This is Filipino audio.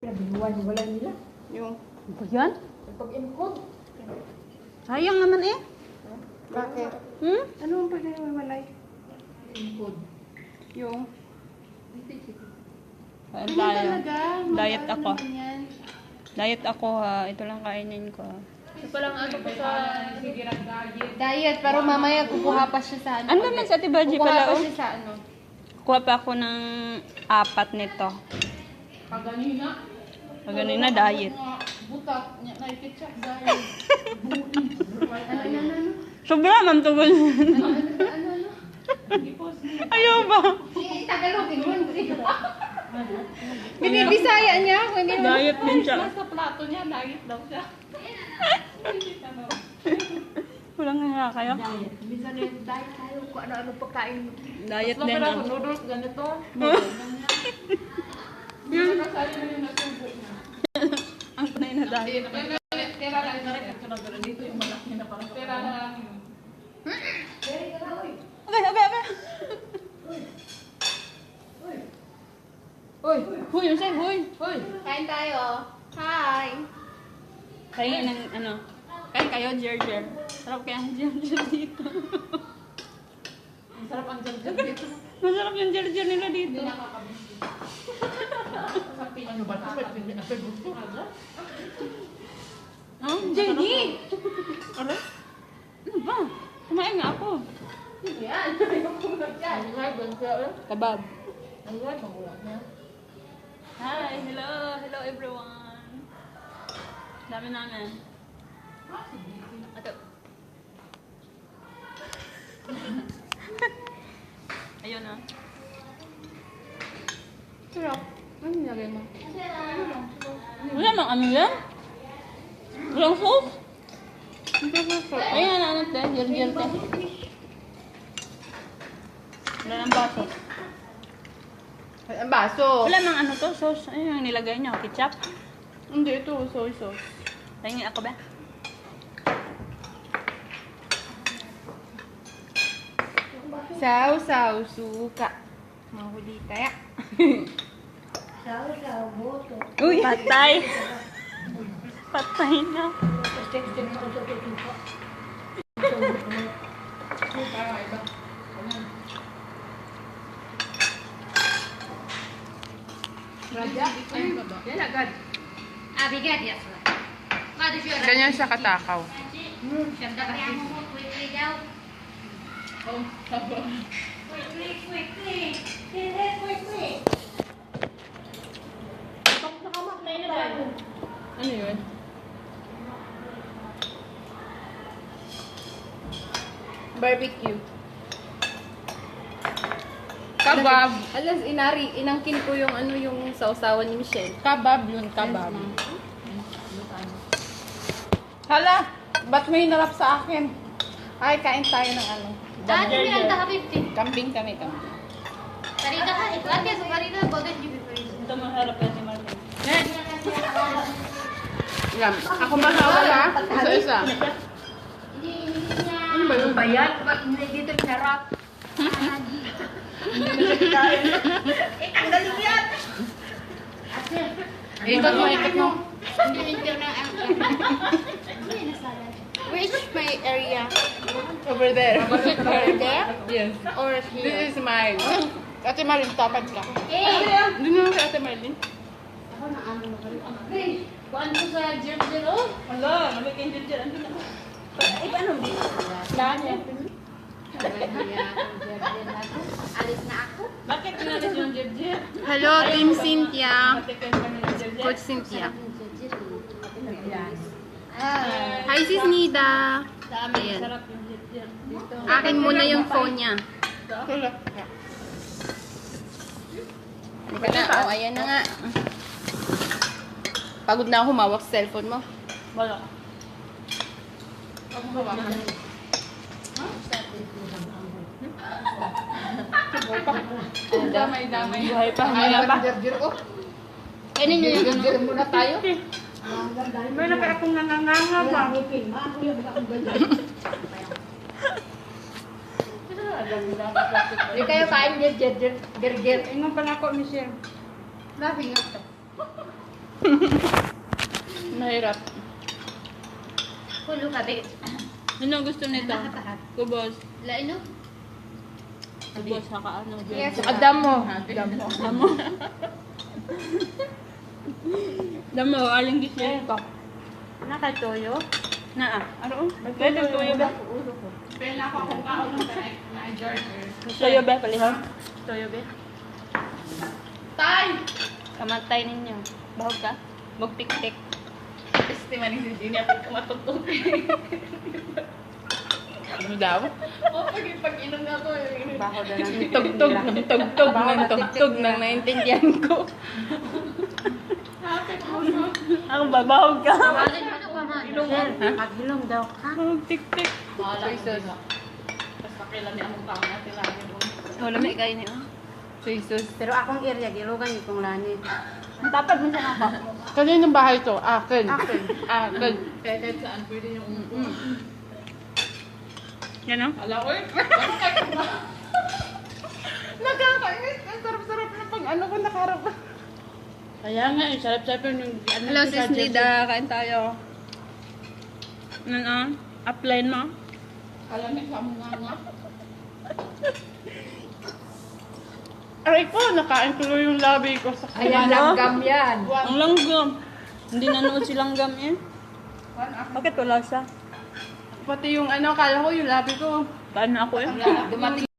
Wala nila. Yung... Ano yan? Pag-impod. Sayang naman eh. Bakit? Hmm? Ano ang pag-iwalay? Impod. Yung... Ano talaga? Diet Ano ako. naman yan? Diet ako ha. Ito lang kainin ko. Ito palang ano ko sa... Diet, pero mamaya kukuha pa siya sa ano. Ano naman sa Ate Baji Kukuha pala pa oh? siya sa ano. Kuha pa ako ng 4 nito. Kaganina diet. Butak, naikitsak dahil. Ano? Sobra man to. Ano? Ayaw ba? Tagalogin mo. Binibisaya niya ako. Hindi naman. Diet din siya. Nasa plato niya, diet daw siya. Walang nga kayo. Diet. Minsan yung diet tayo kung ano-ano pagkain mo. Diet Mas din ako, ah. noodles, ganito. Yun. Nasali mo yung nasubo na. Ang panay na diet. Tira lang na rin. Dito yung malaki na parang. Tira na lang yun. Okay. Uy! Huy, yung say, huy. Uy! Kain tayo. Hi! Kain ng ano. Kain kayo, Jer. Sarap kaya ang Jer dito. Ang sarap ang jam-jam dito. Masarap yung Jer nila dito. Hindi nakakabisi. Sabi ano ba ito? Pwede na gusto. Oh, Jenny! Ano? Ano ba? Kumain nga ako. Yan! Ayoko na dyan. Ano nga? Gansa. Kabab. Ano nga? Magulang na. Hi, hello everyone. Dami namin. Ato. Ayun na. Sarap. Ano nilagay mo? Wala mang ano yan? Walang sauce? Ayun, ano te? Jer te. Wala ng baso. Ang baso. Wala mang ano to, sauce. Ayun yung nilagay niyo, ketchup. Hindi, ito. Soy sauce. Tingin ako ba? Sausaw, suka. Mga huli kaya. Uy! Patay! Patay na. Raja? Ayun ba ba? Yan agad. Bigat ya. Ganyan siya katakaw. Oh, Ano yun? Barbecue. Kabab. Alas inangkin ko yung ano yung sausawan ni Michelle. Kabab yun, kabab. Hala, ba't may hinarap sa akin? Ay, kain tayo ng ano. Dati pinagta habibti. Kambing kami, kambing. Karida ka, ito ate, so karida bagat yung before. Ito maharap yan si Martin. Yan. Ako mahawala. Isa-isa. Ano ba yung bayan? Bakit hindi dito pinarap? Ang galing yan! Ikot mo, ikot mo. Hindi rin na ang... Which my area? Over there. Over there? Yes. Or This here? is mine. Ate Marin, tapad ka. Eh! Doon na kay Ate Marin. Kuan ko sa Jer oh? Wala, nabigyan Jer. Ano na? Ay, paano? Saan yan? Alis na ako. Bakit pinalis yung Jer? Hello, Team Cynthia. Patikin kami ng Jer. Coach Cynthia. Ah. Hi, Sis Nida. Sa amin, Ayan. sarap yung Jer. Dito. Akin muna yung phone niya. Halika na. Oh, ayan na nga. Pagod na ako humawak sa cellphone mo. Wala. Damay-damay. Buhay pa, maya pa. Kainin nyo yung gagawin muna tayo. May na kaya akong nanganganga ba? Hindi kayo kain gerger. Ingon pa na ako, Michelle. Laughing ako. Mahirap. Pulo ka, be. Ano gusto nito? Kubos. Lain, no? Kubos, saka ano. Yes. Damo. Damo. Damo, aling gisya. Nakatoyo? Na Ano? Pwede tuyo ba? Pwede ako kung kaon na George. Tuyo ba? Palihon? Tuyo ba? Tay! Kamatay ninyo. Bahog ka? Magtik-tik. Este man si Gina pag kumatutok. Ano daw? O, pag inom na to. Baho na lang. Tugtog ng tugtog ng tugtog ng naintindihan ko. Ang babahog ka. Walin mo na pa man. Paghilom daw ka. Magtik-tik. Jesus. Tapos pakilami ang mukha natin lagi doon. Wala may kain niyo. Jesus. Pero akong area, gilugan yung kong lani. Ang tapad mo siya nga. Kaninong bahay to? Akin. Akin. Akin. Kaya kahit saan pwede yung... Yan o. Ala ko eh. Nakakainis. Ang sarap-sarap na pag ano ko nakarap. Kaya nga, yung sarap-sarap yung... Hello, sis Nida. Kain tayo. Ano? Upline mo? Alam mo, sa mga nga. Aray ko, nakain ko yung labi ko sa Ayan, langgam yan. Ang langgam. Hindi nanood si langgam eh. Bakit wala siya? Pati yung ano, kala ko yung labi ko. Kain na ako eh. Dumating